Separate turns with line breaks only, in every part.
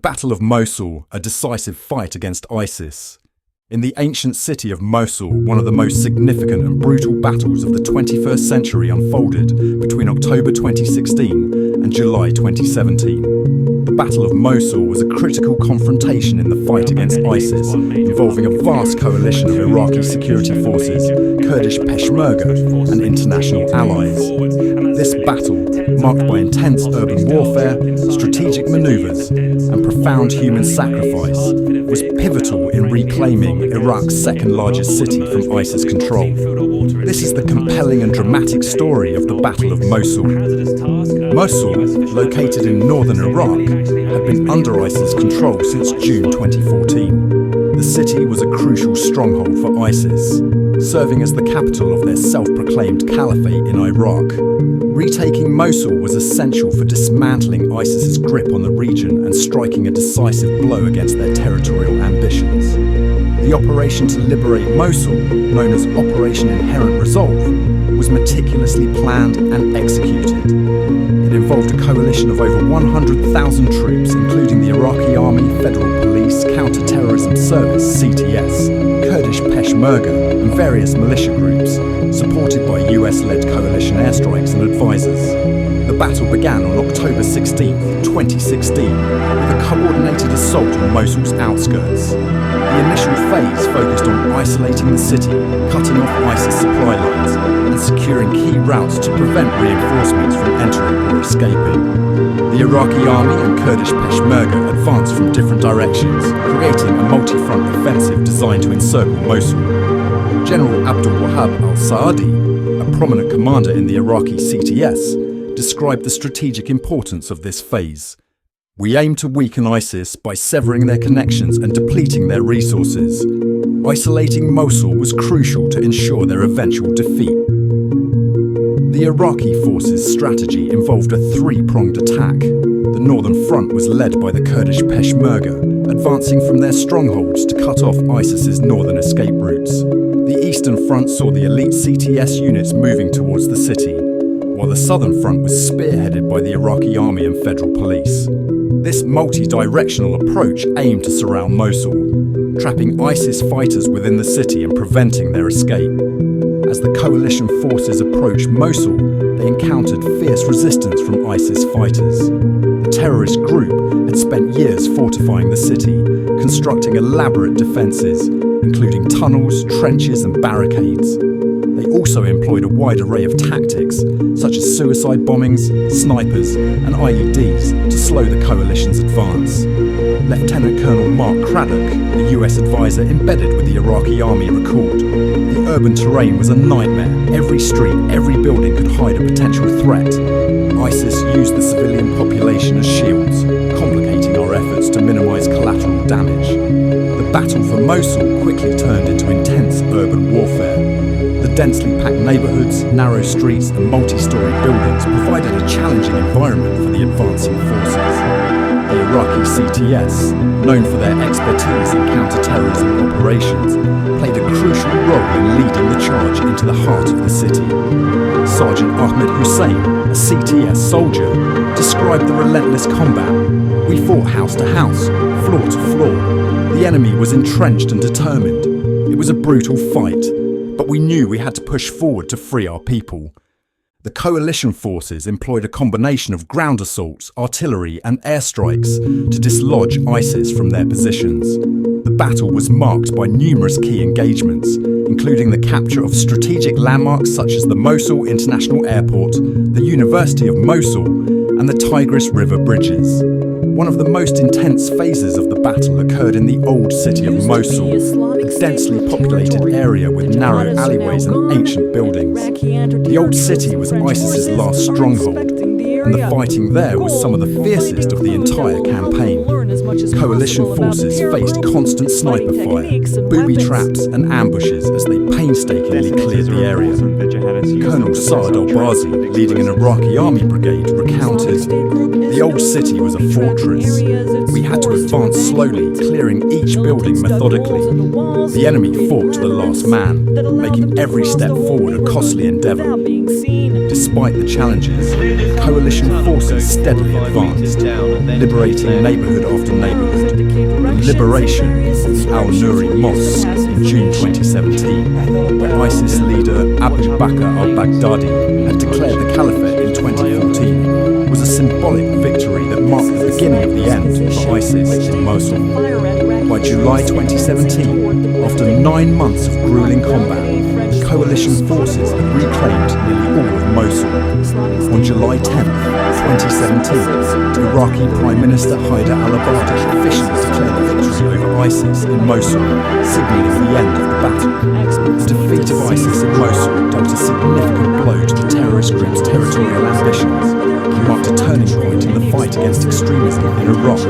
Battle of Mosul, a decisive fight against ISIS. In the ancient city of Mosul, one of the most significant and brutal battles of the 21st century unfolded between October 2016 and July 2017. The Battle of Mosul was a critical confrontation in the fight against ISIS, involving a vast coalition of Iraqi security forces, Kurdish Peshmerga, and international allies. This battle, marked by intense urban warfare, strategic maneuvers, and profound human sacrifice, was pivotal in reclaiming Iraq's second largest city from ISIS control. This is the compelling and dramatic story of the Battle of Mosul. Mosul, located in northern Iraq, had been under ISIS control since June 2014. The city was a crucial stronghold for ISIS, serving as the capital of their self-proclaimed caliphate in Iraq. Retaking Mosul was essential for dismantling ISIS's grip on the region and striking a decisive blow against their territorial ambitions. The operation to liberate Mosul, known as Operation Inherent Resolve, was meticulously planned and executed. It involved a coalition of over 100,000 troops, including the Iraqi Army, Federal Police, Counter-Terrorism Service (CTS), Kurdish Peshmerga, and various militia groups, supported by US-led coalition airstrikes and advisors. The battle began on October 16, 2016, with a coordinated assault on Mosul's outskirts. The initial phase focused on isolating the city, cutting off ISIS supply lines, and securing key routes to prevent reinforcements from entering or escaping. The Iraqi army and Kurdish Peshmerga advanced from different directions, creating a multi-front offensive designed to encircle Mosul. General Abdul Wahab al-Saadi, a prominent commander in the Iraqi CTS, described the strategic importance of this phase. "We aim to weaken ISIS by severing their connections and depleting their resources. Isolating Mosul was crucial to ensure their eventual defeat." The Iraqi forces' strategy involved a three-pronged attack. The northern front was led by the Kurdish Peshmerga, advancing from their strongholds to cut off ISIS's northern escape routes. The eastern front saw the elite CTS units moving towards the city, while the southern front was spearheaded by the Iraqi army and federal police. This multi-directional approach aimed to surround Mosul, trapping ISIS fighters within the city and preventing their escape. As the coalition forces approached Mosul, they encountered fierce resistance from ISIS fighters. The terrorist group had spent years fortifying the city, constructing elaborate defences, including tunnels, trenches and barricades. They also employed a wide array of tactics, such as suicide bombings, snipers and IEDs to slow the coalition's advance. Lieutenant Colonel Mark Craddock, the US advisor embedded with the Iraqi army, recalled, "The urban terrain was a nightmare. Every street, every building could hide a potential threat. ISIS used the civilian population as shields, complicating our efforts to minimize collateral damage." The battle for Mosul quickly turned into intense urban warfare. The densely packed neighbourhoods, narrow streets and multi-storey buildings provided a challenging environment for the advancing forces. The Iraqi CTS, known for their expertise in counter-terrorism operations, played a crucial role in leading the charge into the heart of the city. Sergeant Ahmed Hussein, a CTS soldier, described the relentless combat. "We fought house to house, floor to floor. The enemy was entrenched and determined. It was a brutal fight, but we knew we had to push forward to free our people." The coalition forces employed a combination of ground assaults, artillery and airstrikes to dislodge ISIS from their positions. The battle was marked by numerous key engagements, including the capture of strategic landmarks such as the Mosul International Airport, the University of Mosul, and the Tigris River bridges. One of the most intense phases of the battle occurred in the old city of Mosul, a densely populated area with narrow alleyways and ancient buildings. The old city was ISIS's last stronghold, and the fighting there was some of the fiercest of the entire campaign. Coalition forces faced constant sniper fire, booby traps and ambushes as they painstakingly cleared the area. Colonel Saad al-Bazi, leading an Iraqi army brigade, recounted, "The old city was a fortress. We had to advance slowly, clearing each building methodically. The enemy fought to the last man, making every step forward a costly endeavour. despite the challenges, coalition forces steadily advanced, liberating neighbourhood after neighbourhood. The liberation of the Al-Nuri Mosque in June 2017, where ISIS leader Abu Bakr al-Baghdadi had declared the caliphate in 2014, was a symbolic victory that marked the beginning of the end for ISIS in Mosul. By July 2017, after 9 months of grueling combat, coalition forces had reclaimed nearly all of Mosul. On July 10, 2017, Iraqi Prime Minister Haider al-Abadi officially declared the victory over ISIS in Mosul, signalling the end of the battle. The defeat of ISIS in Mosul dealt a significant blow to the terrorist group's territorial ambitions and marked a turning point in the fight against extremism in Iraq.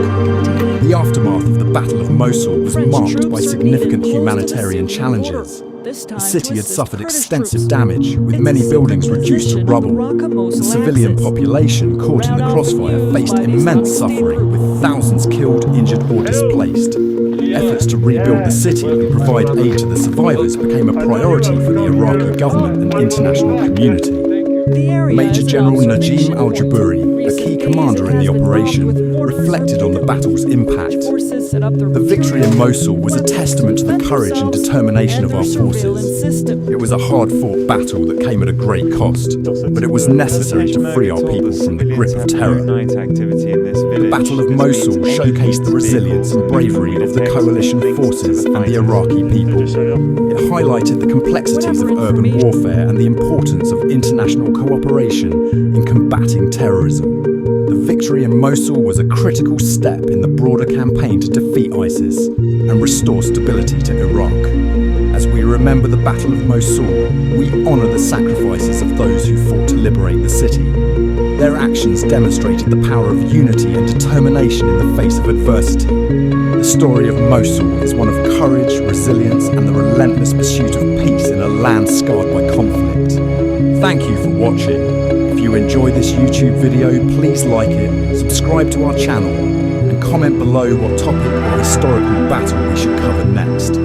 The aftermath of the Battle of Mosul was marked by significant humanitarian challenges. The city had suffered extensive damage, with many buildings reduced to rubble. The civilian population caught in the crossfire faced immense suffering, with thousands killed, injured or displaced. Efforts to rebuild the city and provide aid to the survivors became a priority for the Iraqi government and international community. Major General Najim al-Jubouri, a key commander in the operation, reflected on the battle's impact. The victory in Mosul was a testament to the courage and determination of our forces. It was a hard-fought battle that came at a great cost, but it was necessary to free our people from the grip of terror. The Battle of Mosul showcased the resilience and bravery of the coalition forces and the Iraqi people. It highlighted the complexities of urban warfare and the importance of international cooperation in combating terrorism. The victory in Mosul was a critical step in the broader campaign to defeat ISIS and restore stability to Iraq. As we remember the Battle of Mosul, we honour the sacrifices of those who fought to liberate the city. Their actions demonstrated the power of unity and determination in the face of adversity. The story of Mosul is one of courage, resilience, and the relentless pursuit of peace in a land scarred by conflict. Thank you for watching. If you enjoyed this YouTube video, please like it, subscribe to our channel, and comment below what topic or historical battle we should cover next.